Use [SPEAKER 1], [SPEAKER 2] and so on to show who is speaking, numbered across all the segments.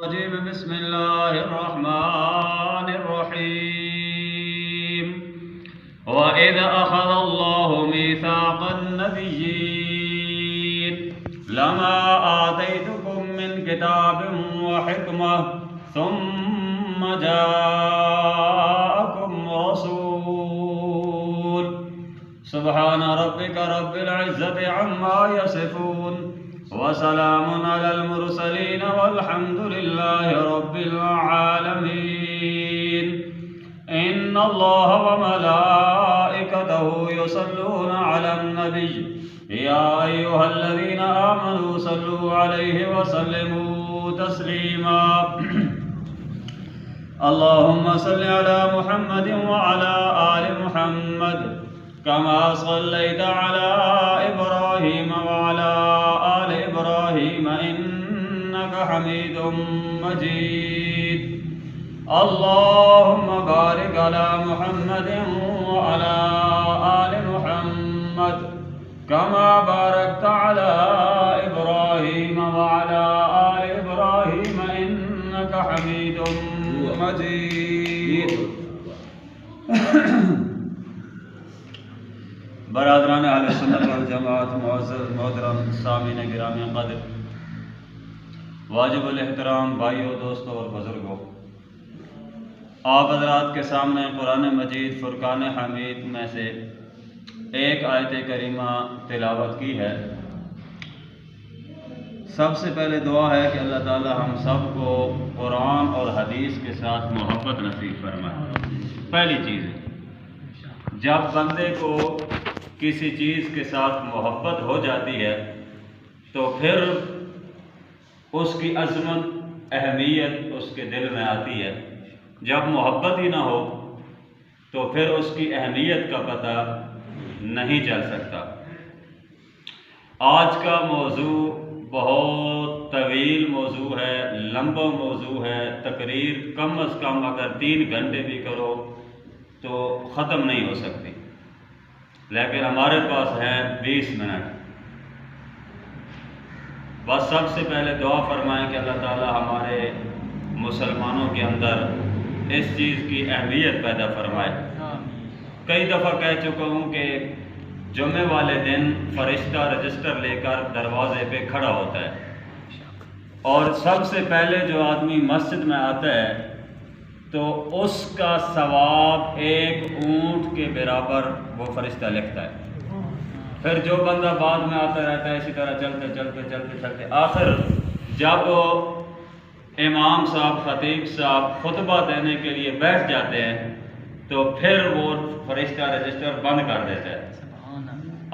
[SPEAKER 1] بسم الله الرحمن الرحيم وإذ أخذ الله ميثاق النبيين لما آتيتكم من كتاب وحكمة ثم جاءكم رسول سبحان ربك رب العزة عما يصفون وسلام على المرسلين والحمد لله رب العالمين إن الله وملائكته يصلون على النبي يا أيها الذين آمنوا صلوا عليه وسلموا تسليما اللهم صل على محمد وعلى آل محمد كما صليت على إبراهيم وعلى آل إبراهيم إنك حميد مجيد اللهم بارك على محمد وعلى آل محمد كما باركت على إبراهيم وعلى آل إبراهيم إنك حميد مجيد برادران اہل سنت والجماعت، معزز محترم سامعین گرامی قدر، واجب الاحترام بھائیوں، دوستوں اور بزرگوں، آپ حضرات کے سامنے قرآن مجید فرقان حمید میں سے ایک آیت کریمہ تلاوت کی ہے۔ سب سے پہلے دعا ہے کہ اللہ تعالی ہم سب کو قرآن اور حدیث کے ساتھ محبت نصیب فرمائے۔ پہلی چیز ہے، جب بندے کو کسی چیز کے ساتھ محبت ہو جاتی ہے تو پھر اس کی عظمت، اہمیت اس کے دل میں آتی ہے۔ جب محبت ہی نہ ہو تو پھر اس کی اہمیت کا پتہ نہیں چل سکتا۔ آج کا موضوع بہت طویل موضوع ہے، لمبا موضوع ہے، تقریر کم از کم اگر 3 گھنٹے بھی کرو تو ختم نہیں ہو سکتی، لیکن ہمارے پاس ہے 20 منٹ۔ بس سب سے پہلے دعا فرمائیں کہ اللہ تعالی ہمارے مسلمانوں کے اندر اس چیز کی اہمیت پیدا فرمائے۔ کئی دفعہ کہہ چکا ہوں کہ جمعے والے دن فرشتہ رجسٹر لے کر دروازے پہ کھڑا ہوتا ہے، اور سب سے پہلے جو آدمی مسجد میں آتا ہے تو اس کا ثواب 1 اونٹ کے برابر وہ فرشتہ لکھتا ہے۔ پھر جو بندہ بعد میں آتا رہتا ہے اسی طرح چلتے چلتے آخر جب امام صاحب، خطیب صاحب خطبہ دینے کے لیے بیٹھ جاتے ہیں تو پھر وہ فرشتہ رجسٹر بند کر دیتا ہے۔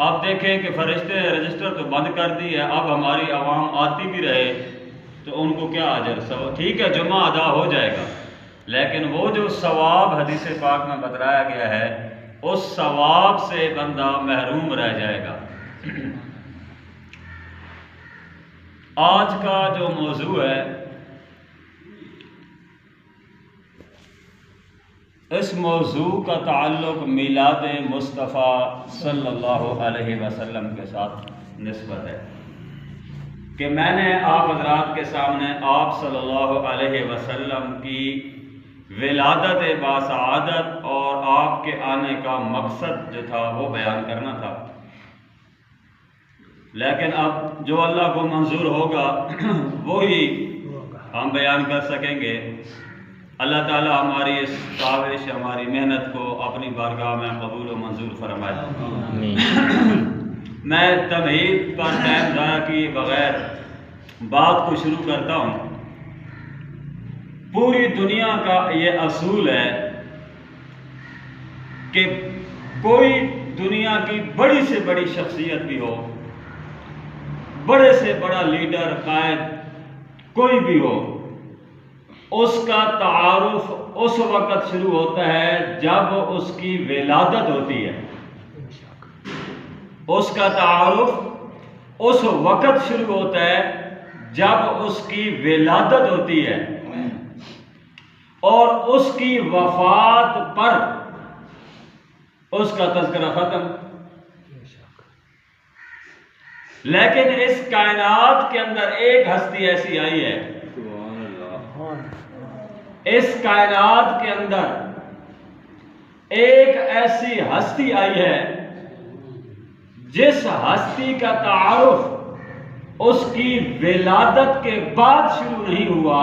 [SPEAKER 1] آپ دیکھیں کہ فرشتے نے رجسٹر تو بند کر دی ہے، اب ہماری عوام آتی بھی رہے تو ان کو کیا اجر؟ ٹھیک ہے جمعہ ادا ہو جائے گا، لیکن وہ جو ثواب حدیث پاک میں بتلایا گیا ہے اس ثواب سے بندہ محروم رہ جائے گا۔ آج کا جو موضوع ہے، اس موضوع کا تعلق میلاد مصطفیٰ صلی اللہ علیہ وسلم کے ساتھ نسبت ہے کہ میں نے آپ حضرات کے سامنے آپ صلی اللہ علیہ وسلم کی ولادت باسعادت اور آپ کے آنے کا مقصد جو تھا وہ بیان کرنا تھا، لیکن اب جو اللہ کو منظور ہوگا وہی ہم بیان کر سکیں گے۔ اللہ تعالی ہماری اس کاوش، ہماری محنت کو اپنی بارگاہ میں قبول و منظور فرمائے۔ میں تمہید پر ٹائم ضائع کیے بغیر بات کو شروع کرتا ہوں۔ پوری دنیا کا یہ اصول ہے کہ کوئی دنیا کی بڑی سے بڑی شخصیت بھی ہو، بڑے سے بڑا لیڈر، قائد کوئی بھی ہو، اس کا تعارف اس وقت شروع ہوتا ہے جب اس کی ولادت ہوتی ہے۔ اس کا تعارف اس وقت شروع ہوتا ہے جب اس کی ولادت ہوتی ہے، اور اس کی وفات پر اس کا تذکرہ ختم۔ لیکن اس کائنات کے اندر ایک ہستی ایسی آئی ہے اس کائنات کے اندر ایک ایسی ہستی آئی ہے جس ہستی کا تعارف اس کی ولادت کے بعد شروع نہیں ہوا،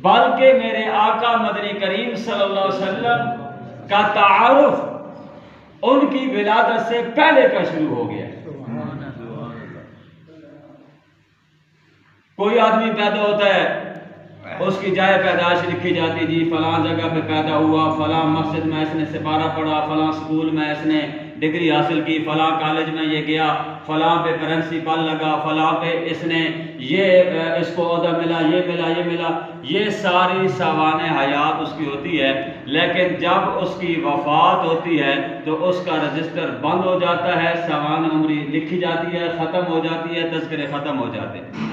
[SPEAKER 1] بلکہ میرے آقا مدنی کریم صلی اللہ علیہ وسلم کا تعارف ان کی ولادت سے پہلے کا شروع ہو گیا۔ کوئی آدمی پیدا ہوتا ہے، اس کی جائے پیدائش لکھی جاتی، جی فلاں جگہ پہ پیدا ہوا، فلاں مسجد میں اس نے سپارہ پڑھا، فلاں سکول میں اس نے ڈگری حاصل کی، فلاں کالج میں یہ گیا، فلاں پہ پرنسپل لگا، فلاں پہ اس نے یہ اس کو عہدہ ملا، یہ ملا، یہ ملا۔ یہ ساری سوانح حیات اس کی ہوتی ہے، لیکن جب اس کی وفات ہوتی ہے تو اس کا رجسٹر بند ہو جاتا ہے، سوانح عمری لکھی جاتی ہے، ختم ہو جاتی ہے، تذکرے ختم ہو جاتے ہیں۔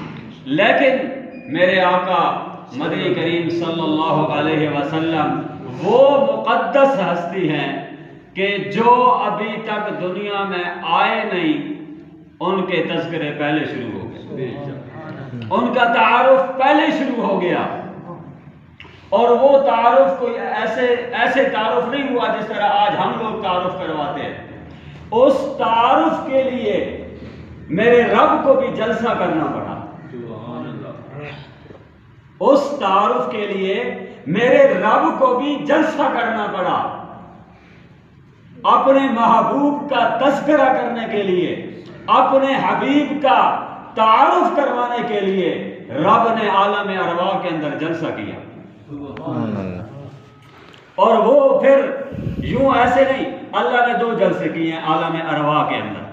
[SPEAKER 1] لیکن میرے آقا مدنی کریم صلی اللہ علیہ وسلم وہ مقدس ہستی ہیں کہ جو ابھی تک دنیا میں آئے نہیں، ان کے تذکرے پہلے شروع ہو گئے، ان کا تعارف پہلے شروع ہو گیا۔ اور وہ تعارف کوئی ایسے تعارف نہیں ہوا جس طرح آج ہم لوگ تعارف کرواتے ہیں۔ اس تعارف کے لیے میرے رب کو بھی جلسہ کرنا پڑا، اس تعارف کے لیے میرے رب کو بھی جلسہ کرنا پڑا۔ اپنے محبوب کا تذکرہ کرنے کے لیے، اپنے حبیب کا تعارف کروانے کے لیے رب نے عالم ارواح کے اندر جلسہ کیا۔ اور وہ پھر یوں ایسے نہیں، اللہ نے 2 جلسے کیے ہیں عالم ارواح کے اندر۔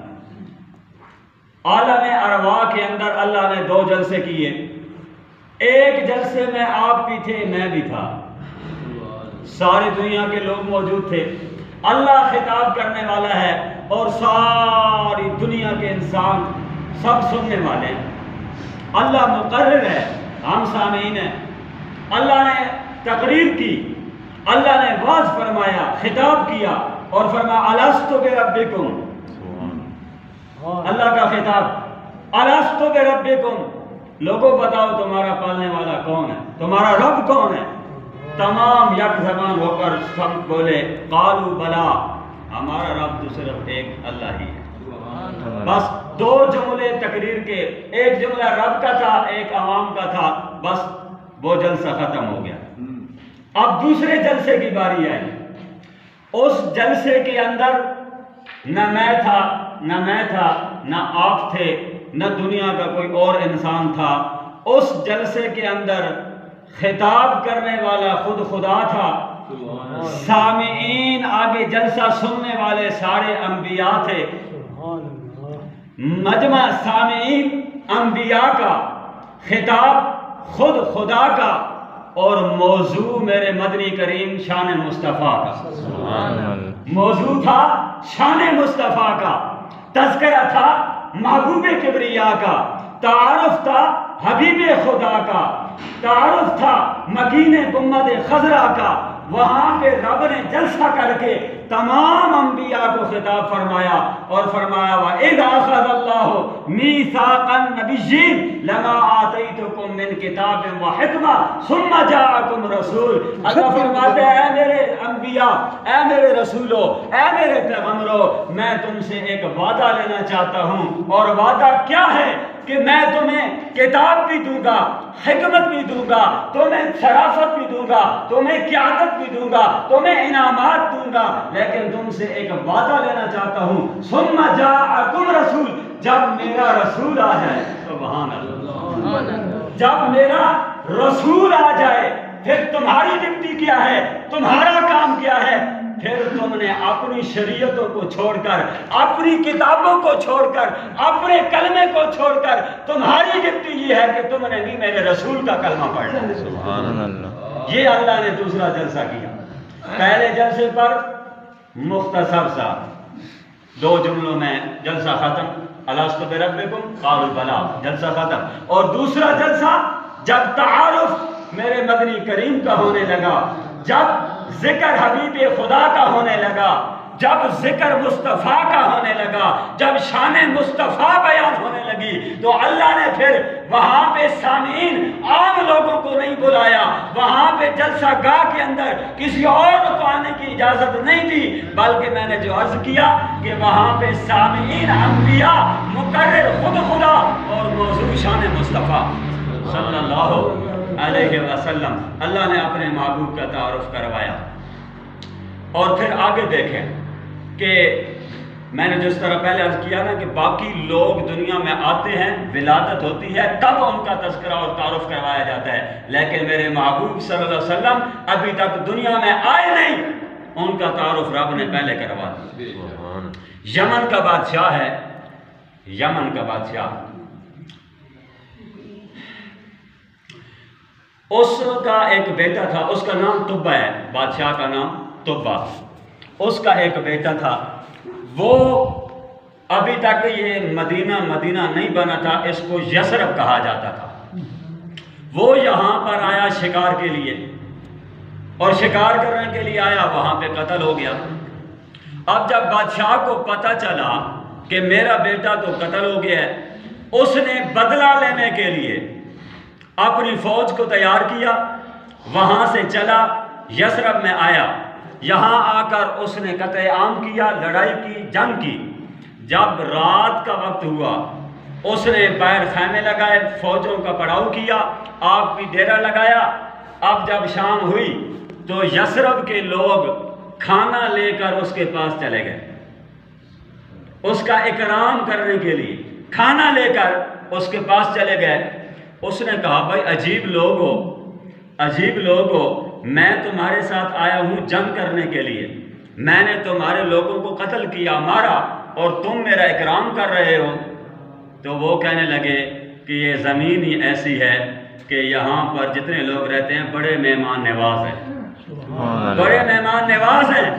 [SPEAKER 1] عالم ارواح کے اندر اللہ نے 2 جلسے کیے۔ ایک جلسے میں آپ بھی تھے، میں بھی تھا، ساری دنیا کے لوگ موجود تھے۔ اللہ خطاب کرنے والا ہے اور ساری دنیا کے انسان سب سننے والے ہیں۔ اللہ مقرر ہے، ہم سامعین ہیں۔ اللہ نے تقریر کی، اللہ نے واعظ فرمایا، خطاب کیا اور فرمایا الست بربکم۔ اللہ کا خطاب، الست بربکم، لوگوں بتاؤ تمہارا پالنے والا کون ہے، تمہارا رب کون ہے؟ تمام یک زبان ہو کر سب بولے قالوا بلا، ہمارا رب تو صرف ایک اللہ ہی ہے۔ بس 2 جملے تقریر کے، ایک جملہ رب کا تھا، ایک عوام کا تھا، بس وہ جلسہ ختم ہو گیا۔ اب دوسرے جلسے کی باری آئی۔ اس جلسے کے اندر نہ میں تھا، نہ آپ تھے، نہ دنیا کا کوئی اور انسان تھا۔ اس جلسے کے اندر خطاب کرنے والا خود خدا تھا، سامعین آگے جلسہ سننے والے سارے انبیاء تھے، مجمع سامعین انبیاء کا، خطاب خود خدا کا، اور موضوع میرے مدنی کریم شان مصطفیٰ کا۔ موضوع تھا شان مصطفیٰ کا، تذکرہ تھا محبوب کبریا کا، تعارف تھا حبیب خدا کا، تعارف تھا مکین گنبد خضرا کا۔ وہاں پہ رب نے جلسہ کر کے تمام انبیاء کو خطاب فرمایا اور فرمایا وَإِذْ أَخَذَ اللَّهُ مِيثَاقَ النَّبِيِّينَ لَمَا آتَيْتُكُم مِّن كِتَابٍ وَحِكْمَةٍ ثُمَّ جَاءَكُمْ رَسُولٌ۔ اللہ فرماتے ہیں اے میرے انبیاء، اے میرے رسولوں، اے میرے پیغمبروں، میں تم سے ایک وعدہ لینا چاہتا ہوں، اور وعدہ کیا ہے کہ میں تمہیں کتاب بھی دوں گا، حکمت بھی دوں گا، تمہیں شرافت بھی دوں گا، تمہیں قیادت بھی دوں گا، تمہیں انعامات دوں گا، لیکن تم سے ایک وعدہ لینا چاہتا ہوں۔ ثم جاءکم رسول، جب میرا رسول آ جائے، سبحان اللہ، جب میرا رسول آ جائے پھر تمہاری ڈیوٹی کیا ہے، تمہارا کام کیا ہے؟ پھر تم نے اپنی شریعتوں کو چھوڑ کر، اپنی کتابوں کو چھوڑ کر، اپنے کلمے کو چھوڑ کر، تمہاری ڈیوٹی یہ ہے کہ تم نے بھی میرے رسول کا کلمہ پڑھنا ہے۔ سبحان اللہ۔ یہ اللہ نے دوسرا جلسہ کیا۔ پہلے جلسے پر مختصر سا 2 جملوں میں جلسہ ختم، الست بربکم قالوا بلا، جلسہ ختم۔ اور دوسرا جلسہ جب تعارف میرے مدنی کریم کا ہونے لگا، جب ذکر حبیب خدا کا ہونے لگا، جب ذکر مصطفیٰ کا ہونے لگا، جب شان مصطفیٰ بیان ہونے لگی، تو اللہ نے پھر وہاں پہ سامعین عام لوگوں کو نہیں بلایا،
[SPEAKER 2] وہاں پہ جلسہ گاہ کے اندر کسی اور کو آنے کی اجازت نہیں دی، بلکہ میں نے جو عرض کیا کہ وہاں پہ سامعین انبیاء، مقرر خود خدا اور موضوع شان مصطفیٰ صلی اللہ علیہ وسلم، اللہ نے اپنے محبوب کا تعارف کروایا۔ اور پھر آگے دیکھیں کہ میں نے جس طرح پہلے عرض کیا نا کہ باقی لوگ دنیا میں آتے ہیں، ولادت ہوتی ہے، تب ان کا تذکرہ اور تعارف کروایا جاتا ہے، لیکن میرے محبوب صلی اللہ علیہ وسلم ابھی تک دنیا میں آئے نہیں، ان کا تعارف رب نے پہلے کروا دیا۔ یمن کا بادشاہ ہے، یمن کا بادشاہ، اس کا ایک بیٹا تھا، اس کا نام طبہ ہے، بادشاہ کا نام طبہ، اس کا ایک بیٹا تھا، وہ ابھی تک یہ مدینہ نہیں بنا تھا، اس کو یثرب کہا جاتا تھا۔ وہ یہاں پر آیا شکار کے لیے، اور شکار کرنے کے لیے آیا، وہاں پہ قتل ہو گیا۔ اب جب بادشاہ کو پتہ چلا کہ میرا بیٹا تو قتل ہو گیا ہے، اس نے بدلہ لینے کے لیے اپنی فوج کو تیار کیا، وہاں سے چلا، یثرب میں آیا، یہاں آ کر اس نے قتل عام کیا، لڑائی کی، جنگ کی۔ جب رات کا وقت ہوا، اس نے باہر خیمے لگائے، فوجوں کا پڑاؤ کیا، آگ کی ڈیرا لگایا۔ اب جب شام ہوئی تو یثرب کے لوگ کھانا لے کر اس کے پاس چلے گئے، اس کا اکرام کرنے کے لیے کھانا لے کر اس کے پاس چلے گئے۔ اس نے کہا بھائی عجیب لوگ ہو، میں تمہارے ساتھ آیا ہوں جنگ کرنے کے لیے، میں نے تمہارے لوگوں کو قتل کیا، مارا، اور تم میرا اکرام کر رہے ہو۔ تو وہ کہنے لگے کہ یہ زمین ہی ایسی ہے کہ یہاں پر جتنے لوگ رہتے ہیں بڑے مہمان نواز ہیں، بڑے مہمان نواز ہیں۔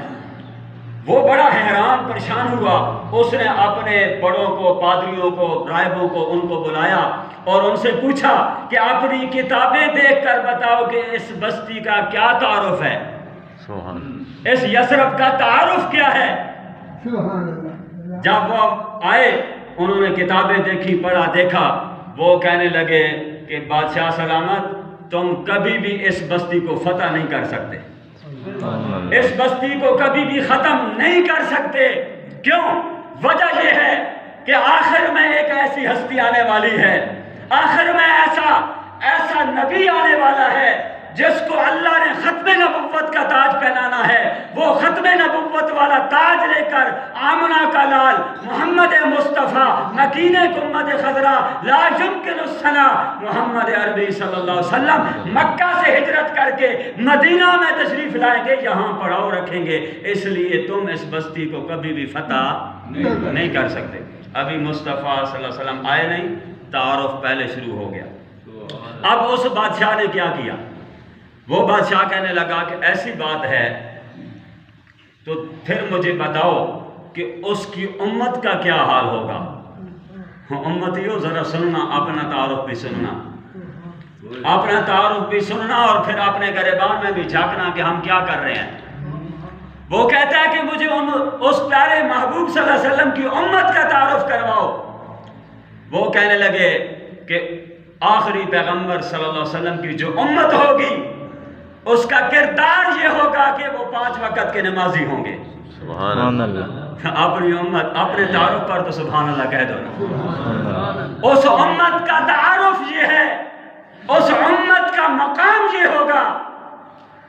[SPEAKER 2] وہ بڑا حیران پریشان ہوا، اس نے اپنے بڑوں کو، پادریوں کو، راہبوں کو، ان کو بلایا اور ان سے پوچھا کہ اپنی کتابیں دیکھ کر بتاؤ کہ اس بستی کا کیا تعارف ہے، اس یثرب کا تعارف کیا ہے۔ جب وہ آئے، انہوں نے کتابیں دیکھی، پڑھا، دیکھا، وہ کہنے لگے کہ بادشاہ سلامت، تم کبھی بھی اس بستی کو فتح نہیں کر سکتے، اس بستی کو کبھی بھی ختم نہیں کر سکتے۔ کیوں؟ وجہ یہ ہے کہ آخر میں ایک ایسی ہستی آنے والی ہے، آخر میں ایسا نبی آنے والا ہے جس کو اللہ نے ختم نبوت کا تاج پہنانا ہے۔ وہ ختم نبوت والا تاج لے کر آمنہ کا لال محمد مصطفیٰ مکین امت خضرا لا یمکن الثنا محمد عربی صلی اللہ علیہ وسلم مکہ سے ہجرت کر کے مدینہ میں تشریف لائیں گے، یہاں پڑاؤ رکھیں گے، اس لیے تم اس بستی کو کبھی بھی فتح نہیں کر سکتے۔ ابھی مصطفیٰ صلی اللہ علیہ وسلم آئے نہیں، تعارف پہلے شروع ہو گیا۔ اب اس بادشاہ نے کیا کیا؟ وہ بادشاہ کہنے لگا کہ ایسی بات ہے تو پھر مجھے بتاؤ کہ اس کی امت کا کیا حال ہوگا۔ امتیوں ذرا سننا، اپنا تعارف بھی سننا، اپنا تعارف بھی سننا، اور پھر اپنے گریبان میں بھی جھانکنا کہ ہم کیا کر رہے ہیں۔ وہ کہتا ہے کہ مجھے اس پیارے محبوب صلی اللہ علیہ وسلم کی امت کا تعارف کرواؤ۔ وہ کہنے لگے کہ آخری پیغمبر صلی اللہ علیہ وسلم کی جو امت ہوگی اس کا کردار یہ ہوگا کہ وہ 5 وقت کے نمازی ہوں گے۔ سبحان اللہ۔ اپنی امت، اپنے تعارف پر تو سبحان اللہ کہہ دو نا۔ اس امت کا تعارف یہ ہے، اس امت کا مقام یہ ہوگا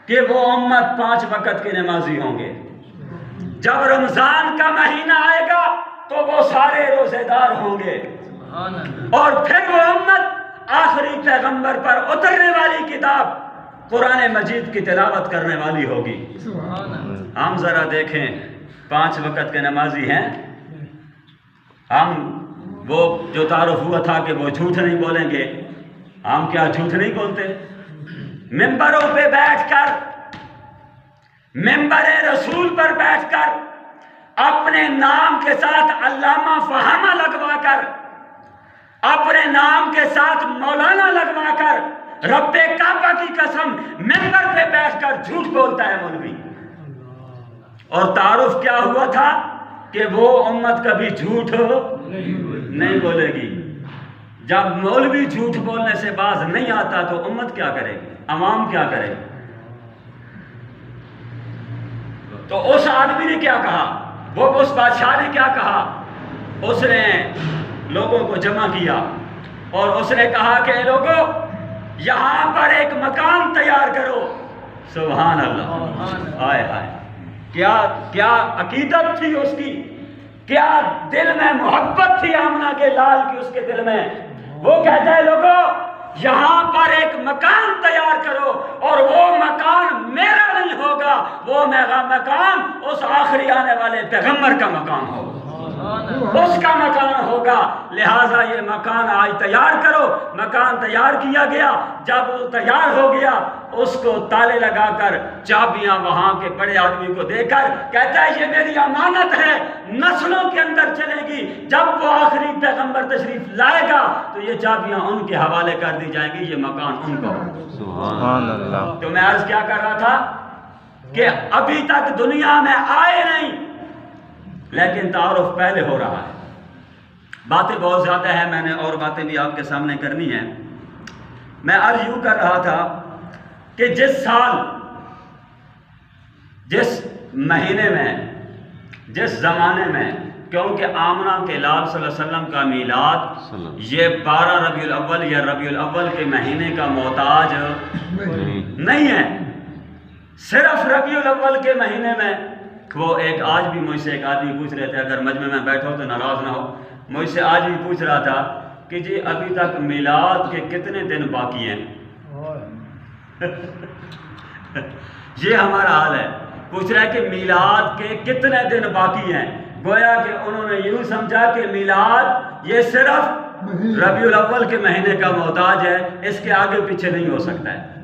[SPEAKER 2] کہ وہ امت 5 وقت کے نمازی ہوں گے۔ جب رمضان کا مہینہ آئے گا تو وہ سارے روزے دار ہوں گے، اور پھر وہ امت آخری پیغمبر پر اترنے والی کتاب قرآن مجید کی تلاوت کرنے والی ہوگی۔ ہم ذرا دیکھیں، 5 وقت کے نمازی ہیں ہم، وہ جو تعارف ہوا تھا کہ وہ جھوٹ نہیں بولیں گے، ہم کیا جھوٹ نہیں بولتے؟ ممبروں پہ بیٹھ کر، ممبر رسول پر بیٹھ کر، اپنے نام کے ساتھ علامہ فہامہ لگوا کر، اپنے نام کے ساتھ مولانا لگوا کر، رب کعبہ کی قسم ممبر پہ بیٹھ کر جھوٹ بولتا ہے مولوی۔ اور تعارف کیا ہوا تھا کہ وہ امت کبھی جھوٹ نہیں بولے گی۔ جب مولوی جھوٹ بولنے سے باز نہیں آتا تو امت کیا کرے گی، عوام کیا کرے گی؟ تو اس آدمی نے کیا کہا، وہ اس بادشاہ نے کیا کہا؟ اس نے لوگوں کو جمع کیا اور اس نے کہا کہ لوگوں یہاں پر ایک مکان تیار کرو۔ سبحان اللہ، ہائے ہائے، کیا عقیدت تھی اس کی، کیا دل میں محبت تھی آمنہ کے لال کی اس کے دل میں۔ وہ کہتا ہے لوگوں یہاں پر ایک مکان تیار کرو، اور وہ مکان میرا نہیں ہوگا، وہ مکان اس آخری آنے والے پیغمبر کا مکان ہوگا، اس کا مکان ہوگا، لہٰذا یہ مکان آج تیار کرو۔ مکان تیار کیا گیا، جب وہ تیار ہو گیا اس کو تالے لگا کر چابیاں وہاں کے بڑے آدمی کو دے کر کہتا ہے یہ میری امانت ہے، نسلوں کے اندر چلے گی، جب وہ آخری پیغمبر تشریف لائے گا تو یہ چابیاں ان کے حوالے کر دی جائیں گی، یہ مکان ان کا ہوگا۔ سبحان اللہ۔ تو میں عرض کیا کر رہا تھا کہ ابھی تک دنیا میں آئے نہیں لیکن تعارف پہلے ہو رہا ہے۔ باتیں بہت زیادہ ہیں، میں نے اور باتیں بھی آپ کے سامنے کرنی ہیں۔ میں عرض یوں کر رہا تھا کہ جس سال، جس مہینے میں، جس زمانے میں، کیونکہ آمنہ کے لال صلی اللہ علیہ وسلم کا میلاد یہ 12 ربیع الاول یا ربیع الاول کے مہینے کا محتاج نہیں ہے، صرف ربیع الاول کے مہینے میں۔ وہ ایک آج بھی مجھ سے ایک آدمی پوچھ رہے تھے، اگر مجمع میں بیٹھو تو ناراض نہ ہو، مجھ سے آج بھی پوچھ رہا تھا کہ جی ابھی تک میلاد کے کتنے دن باقی ہیں؟ یہ ہمارا حال ہے، پوچھ رہا ہے کہ میلاد کے کتنے دن باقی ہیں۔ گویا کہ انہوں نے یوں سمجھا کہ میلاد یہ صرف ربیع الاول کے مہینے کا محتاج ہے، اس کے آگے پیچھے نہیں ہو سکتا ہے۔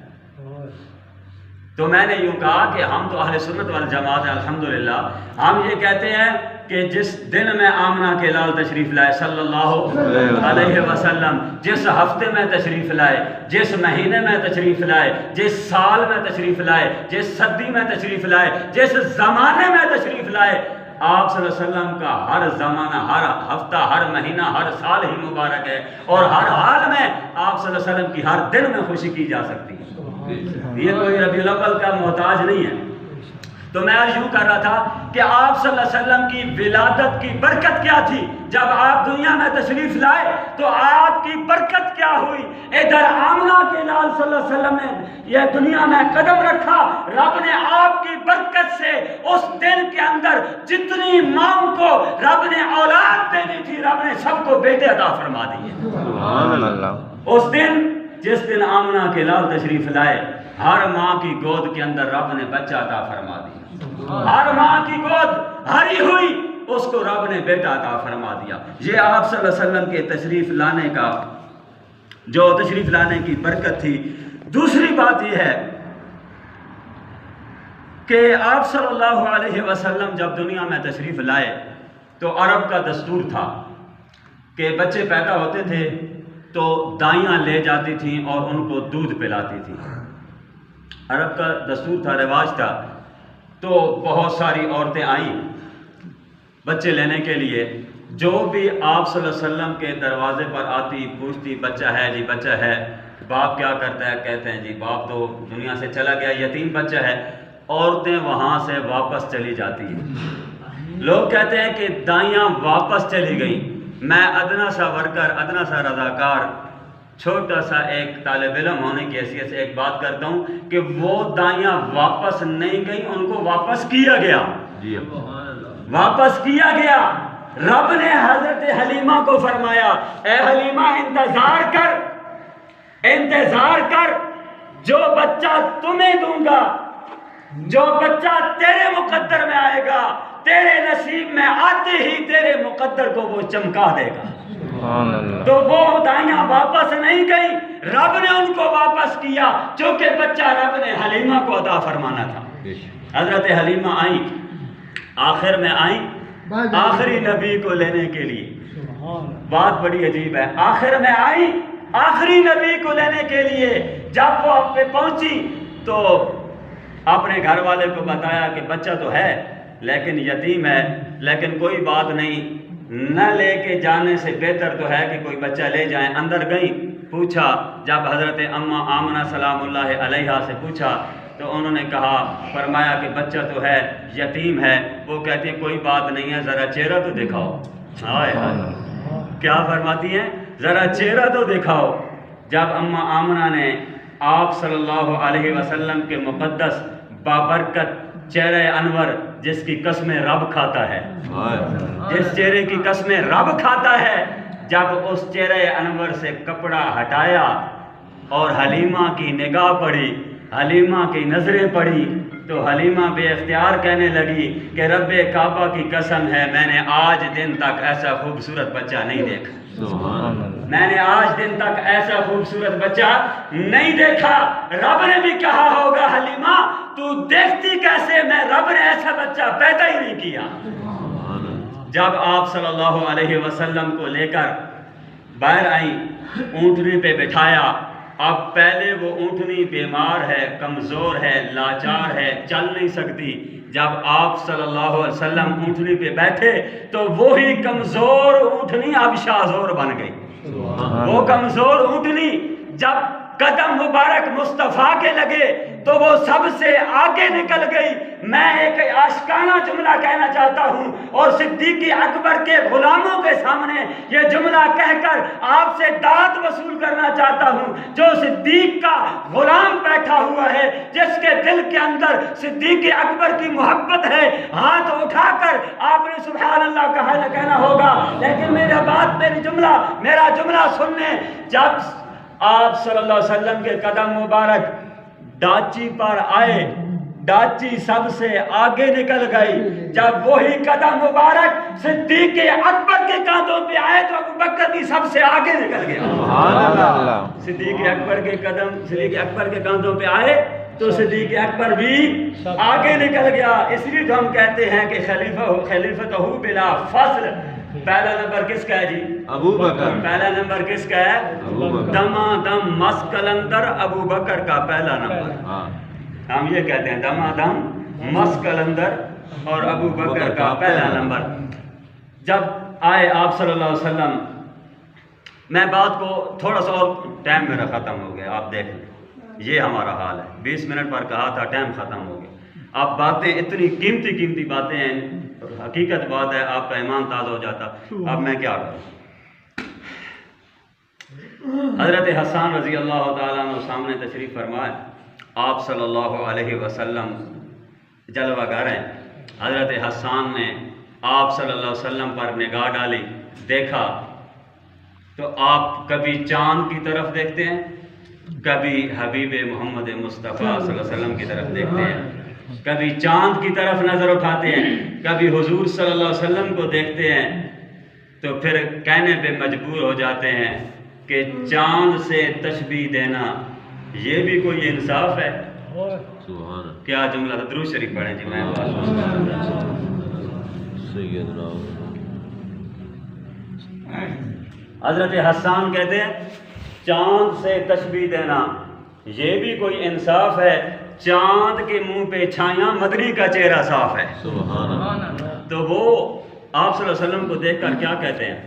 [SPEAKER 2] تو میں نے یوں کہا کہ ہم تو اہل سنت والجماعت ہیں، الحمدللہ، ہم یہ کہتے ہیں کہ جس دن میں آمنہ کے لال تشریف لائے صلی اللہ علیہ وسلم، جس ہفتے میں تشریف لائے، جس مہینے میں تشریف لائے، جس سال میں تشریف لائے، جس صدی میں تشریف لائے، جس زمانے میں تشریف لائے، آپ صلی اللہ علیہ وسلم کا ہر زمانہ، ہر ہفتہ، ہر مہینہ، ہر سال ہی مبارک ہے، اور ہر حال میں آپ صلی اللہ علیہ وسلم کی ہر دن میں خوشی کی جا سکتی ہے۔ یہ کوئی ربیع الاول کا محتاج نہیں ہے۔ تو میں آج یوں کر رہا تھا کہ آپ صلی اللہ علیہ وسلم کی ولادت کی برکت کیا تھی، جب آپ دنیا میں تشریف لائے تو آپ کی برکت کیا ہوئی۔ ادھر آمنہ کے لال صلی اللہ علیہ وسلم نے یہ دنیا میں قدم رکھا، رب نے آپ کی برکت سے اس دن کے اندر جتنی ماں کو رب نے اولاد دینی تھی، رب نے سب کو بیٹے عطا فرما دیے۔ سبحان اللہ۔ اس دن، جس دن آمنہ کے لال تشریف لائے، ہر ماں کی گود کے اندر رب نے بچہ عطا فرما دیا۔ ہر ماں کی گود ہری ہوئی، اس کو رب نے بیٹا عطا فرما دیا۔ یہ آپ صلی اللہ علیہ وسلم کے تشریف لانے کا، جو تشریف لانے کی برکت تھی۔ دوسری بات یہ ہے کہ آپ صلی اللہ علیہ وسلم جب دنیا میں تشریف لائے تو عرب کا دستور تھا کہ بچے پیدا ہوتے تھے تو دائیاں لے جاتی تھیں اور ان کو دودھ پلاتی تھیں۔ عرب کا دستور تھا، رواج تھا۔ تو بہت ساری عورتیں آئیں بچے لینے کے لیے، جو بھی آپ صلی اللہ علیہ وسلم کے دروازے پر آتی پوچھتی بچہ ہے جی، بچہ ہے۔ باپ کیا کرتا ہے؟ کہتے ہیں جی باپ تو دنیا سے چلا گیا، یتیم بچہ ہے۔ عورتیں وہاں سے واپس چلی جاتی ہیں۔ لوگ کہتے ہیں کہ دائیاں واپس چلی گئیں۔ میں ادنا سا ورکر، ادنا سا رضاکار، چھوٹا سا ایک طالب علم ہونے کی حیثیت سے ایک بات کرتا ہوں کہ وہ دائیاں واپس نہیں گئیں، ان کو واپس کیا گیا۔ واپس کیا گیا۔ رب نے حضرت حلیمہ کو فرمایا، اے حلیمہ انتظار کر، انتظار کر، جو بچہ تمہیں دوں گا، جو بچہ تیرے مقدر میں آئے گا، تیرے نصیب میں آتے ہی تیرے مقدر کو وہ چمکا دے گا۔ تو وہ دائیاں واپس نہیں گئی، رب نے ان کو واپس کیا، چونکہ بچہ رب نے حلیمہ کو عطا فرمانا تھا۔ حضرت حلیمہ آئیں، آخر میں آئیں آخری نبی کو لینے کے لیے۔ بات بڑی عجیب ہے، آخر میں آئیں آخری نبی کو لینے کے لیے۔ جب وہ اب پہ پہنچی تو اپنے گھر والے کو بتایا کہ بچہ تو ہے لیکن یتیم ہے، لیکن کوئی بات نہیں، نہ لے کے جانے سے بہتر تو ہے کہ کوئی بچہ لے جائیں۔ اندر گئی، پوچھا، جب حضرت اماں آمنہ سلام اللہ علیہا سے پوچھا تو انہوں نے کہا، فرمایا کہ بچہ تو ہے، یتیم ہے۔ وہ کہتی ہیں کوئی بات نہیں ہے، ذرا چہرہ تو دکھاؤ۔ ہائے ہائے، کیا فرماتی ہیں؟ ذرا چہرہ تو دکھاؤ۔ جب اماں آمنہ نے آپ صلی اللہ علیہ وسلم کے مقدس بابرکت چہرہ انور، جس کی قسمیں رب کھاتا ہے، جس چہرے کی قسمیں رب کھاتا ہے، جب اس چہرہ انور سے کپڑا ہٹایا اور حلیمہ کی نگاہ پڑی، حلیمہ کی نظریں پڑی، تو حلیمہ بے اختیار کہنے لگی کہ رب کعبہ کی قسم ہے، میں نے آج دن تک ایسا خوبصورت بچہ نہیں دیکھا، میں نے آج دن تک ایسا خوبصورت بچہ نہیں دیکھا۔ رب نے بھی کہا ہوگا حلیمہ تو دیکھتی کیسے، میں رب نے ایسا بچہ پیدا ہی نہیں کیا۔ جب آپ صلی اللہ علیہ وسلم کو لے کر باہر آئیں، اونٹنی پہ بٹھایا۔ اب پہلے وہ اونٹنی بیمار ہے، کمزور ہے، لاچار ہے، چل نہیں سکتی۔ جب آپ صلی اللہ علیہ وسلم اونٹنی پہ بیٹھے تو وہی کمزور اونٹنی اب شاہزور بن گئی۔ وہ کمزور اونٹنی جب قدم مبارک مصطفیٰ کے لگے تو وہ سب سے آگے نکل گئی۔ میں ایک عاشقانہ جملہ کہنا چاہتا ہوں اور صدیق اکبر کے غلاموں کے سامنے یہ جملہ کہہ کر آپ سے داد وصول کرنا چاہتا ہوں۔ جو صدیق کا غلام بیٹھا ہوا ہے، جس کے دل کے اندر صدیق اکبر کی محبت ہے، ہاتھ اٹھا کر آپ نے سبحان اللہ کہنا ہوگا، لیکن میرا جملہ سننے۔ جب آپ صلی اللہ علیہ وسلم کے قدم مبارک ڈاچی پر آئے، ڈاچی سب سے آگے نکل گئی۔ جب وہی قدم مبارک صدیق اکبر کے کاندھوں پہ آئے تو ابو بکر بھی سب سے آگے نکل گیا۔ صدیق اکبر کے کاندھوں پہ آئے تو صدیق اکبر بھی آگے نکل گیا۔ اس لیے تو ہم کہتے ہیں کہ خلیفتہ بلا فصل۔ پہلا نمبر کس کا ہے جی؟
[SPEAKER 3] ابو بکر۔
[SPEAKER 2] پہلا نمبر کس کا ہے؟ دما دم مس کلندر ابو بکر کا پہلا نمبر۔ ہم یہ کہتے ہیں دما دم مس کلندر اور ابو بکر کا پہلا نمبر۔ جب آئے آپ صلی اللہ علیہ وسلم، میں بات کو تھوڑا سا اور، ٹائم میرا ختم ہو گیا، آپ دیکھ لیں یہ ہمارا حال ہے۔ 20 منٹ پر کہا تھا، ٹائم ختم ہو گیا۔ اب باتیں اتنی قیمتی باتیں ہیں، حقیقت بات ہے، آپ کا ایمان تازہ ہو جاتا۔ اب میں کیا کروں؟ حضرت حسان رضی اللہ تعالیٰ عنہ سامنے تشریف فرمائے۔ آپ صلی اللہ علیہ وسلم جلوہ گر ہیں۔ حضرت حسان نے آپ صلی اللہ علیہ وسلم پر نگاہ ڈالی، دیکھا تو آپ کبھی چاند کی طرف دیکھتے ہیں، کبھی حبیب محمد مصطفیٰ صلی اللہ علیہ وسلم کی طرف دیکھتے ہیں، کبھی چاند کی طرف نظر اٹھاتے ہیں، کبھی حضور صلی اللہ علیہ وسلم کو دیکھتے ہیں، تو پھر کہنے پہ مجبور ہو جاتے ہیں کہ چاند سے تشبیہ دینا یہ بھی کوئی انصاف ہے؟ کیا جملہ تھا؟ درود شریف پڑھیں جی۔ میں حضرت حسان کہتے ہیں چاند سے تشبیہ دینا یہ بھی کوئی انصاف ہے؟ چاند کے منہ پہ چھایاں، مدنی کا چہرہ صاف ہے۔ تو وہ آپ صلی اللہ علیہ وسلم کو دیکھ کر کیا کہتے ہیں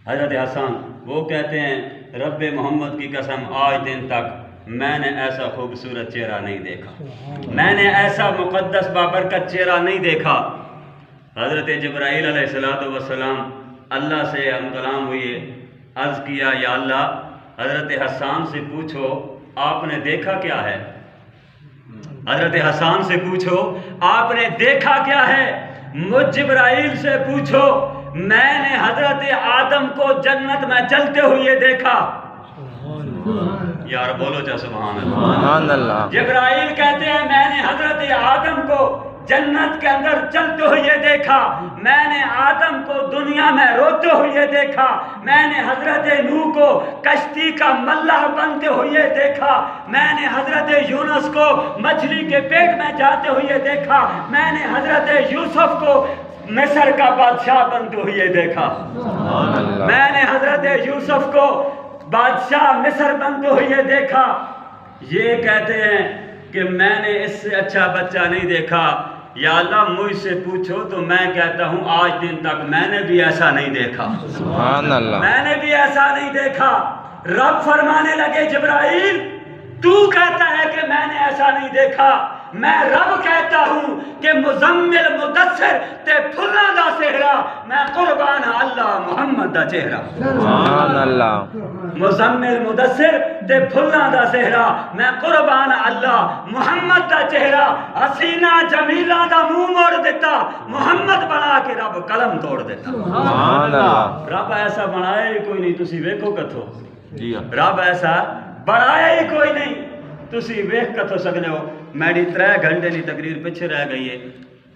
[SPEAKER 2] حضرت حسان؟ وہ کہتے ہیں رب محمد کی قسم آج دن تک میں نے ایسا خوبصورت چہرہ نہیں دیکھا، میں نے ایسا مقدس بابرکت چہرہ نہیں دیکھا۔ حضرت جبرائیل علیہ السلام اللہ سے ہم کلام ہوئے، عرض کیا یا اللہ حضرت حسان سے پوچھو آپ نے دیکھا کیا ہے، حضرت حسان سے پوچھو آپ نے دیکھا کیا ہے۔ مجھ جبرائیل سے پوچھو میں نے حضرت آدم کو جنت میں چلتے ہوئے دیکھا۔ یار بولو چا سبحان اللہ۔ جبرائیل کہتے ہیں میں نے حضرت آدم کو جنت کے اندر چلتے ہوئے دیکھا، میں نے آدم کو دنیا میں روتے ہوئے دیکھا، میں نے حضرت نوح کو کشتی کا ملح بنتے ہوئے دیکھا، میں نے حضرت یونس کو مچھلی کے پیٹ میں جاتے ہوئے دیکھا، میں نے حضرت یوسف کو مصر کا بادشاہ بنتے ہوئے دیکھا، میں نے حضرت یوسف کو بادشاہ مصر بنتے ہوئے دیکھا۔ یہ کہتے ہیں کہ میں نے اس سے اچھا بچہ نہیں دیکھا۔ یا اللہ مجھ سے پوچھو تو میں کہتا ہوں آج دن تک میں نے بھی ایسا نہیں دیکھا،
[SPEAKER 3] سبحان اللہ،
[SPEAKER 2] میں نے بھی ایسا نہیں دیکھا۔ رب فرمانے لگے جبرائیل تو کہتا ہے کہ میں نے ایسا نہیں دیکھا، میں رب کہتا ہوں کہ مزمل مدثر تے پھلاں دا چہرہ، میں قربان اللہ محمد دا چہرہ،
[SPEAKER 3] سبحان اللہ،
[SPEAKER 2] مزمل مدثر تے پھلاں دا چہرہ، میں قربان اللہ محمد دا چہرہ۔ حسینہ جمیلہ دا منہ موڑ دیتا، محمد بنا کے رب قلم توڑ دیتا۔
[SPEAKER 3] سبحان اللہ،
[SPEAKER 2] رب ایسا بنایا ہی کوئی نہیں، تسی ویکھو کتھو،
[SPEAKER 3] جی
[SPEAKER 2] رب ایسا بنایا ہی کوئی نہیں، تسی ویکھ کتھو سکنے ہو۔ میری 3 گھنٹے دی تقریر پیچھے رہ گئی ہے،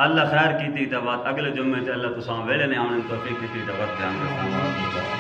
[SPEAKER 2] اللہ خیر کیتی تے بات اگلے جمعے تے اللہ تساں ویلے نے آنے توفیق دیتی تے وقت بیان کرتا ہوں۔